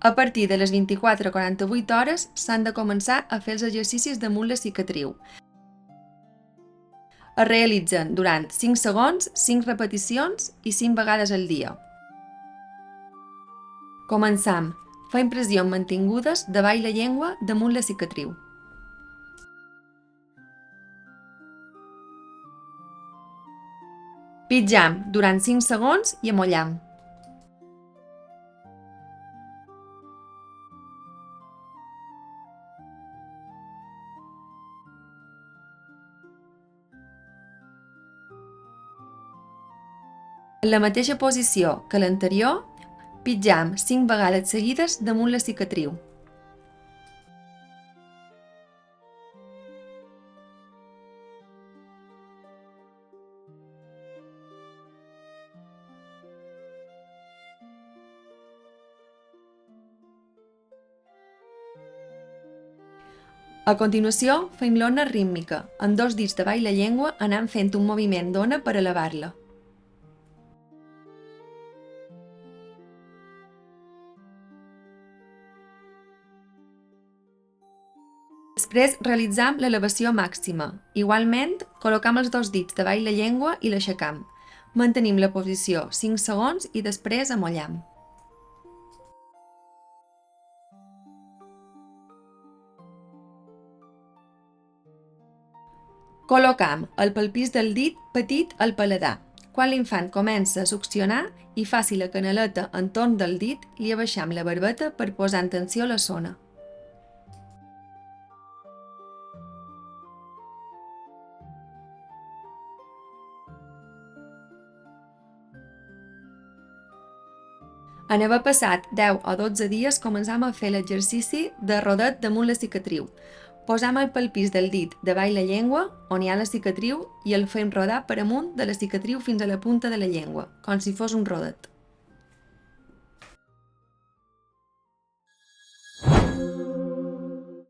A partir de les 24 a 48 hores s'han de començar a fer els exercicis damunt la cicatriu. Es realitzen durant 5 segons, 5 repeticions i 5 vegades al dia. Començam. Fem pressions mantingudes davall la llengua damunt la cicatriu. Pitjam durant 5 segons i amollam. En la mateixa posició que l'anterior, pitjam 5 vegades seguides damunt la cicatriu. A continuació, fem l'ona rítmica, amb 2 dits davall la llengua anant fent un moviment d'ona per elevar-la. Després realitzam l'elevació màxima. Igualment, col·locam els 2 dits davall la llengua i l'aixecam. Mantenim la posició 5 segons i després amollam. Col·locam el palpís del dit petit al paladar. Quan l'infant comença a succionar i faci la canaleta entorn del dit, li abaixam la barbeta per posar en tensió la zona. En haver passat 10 o 12 dies començam a fer l'exercici de rodet damunt la cicatriu. Posam el palpís del dit davall la llengua, on hi ha la cicatriu, i el fem rodar per amunt de la cicatriu fins a la punta de la llengua, com si fos un rodet.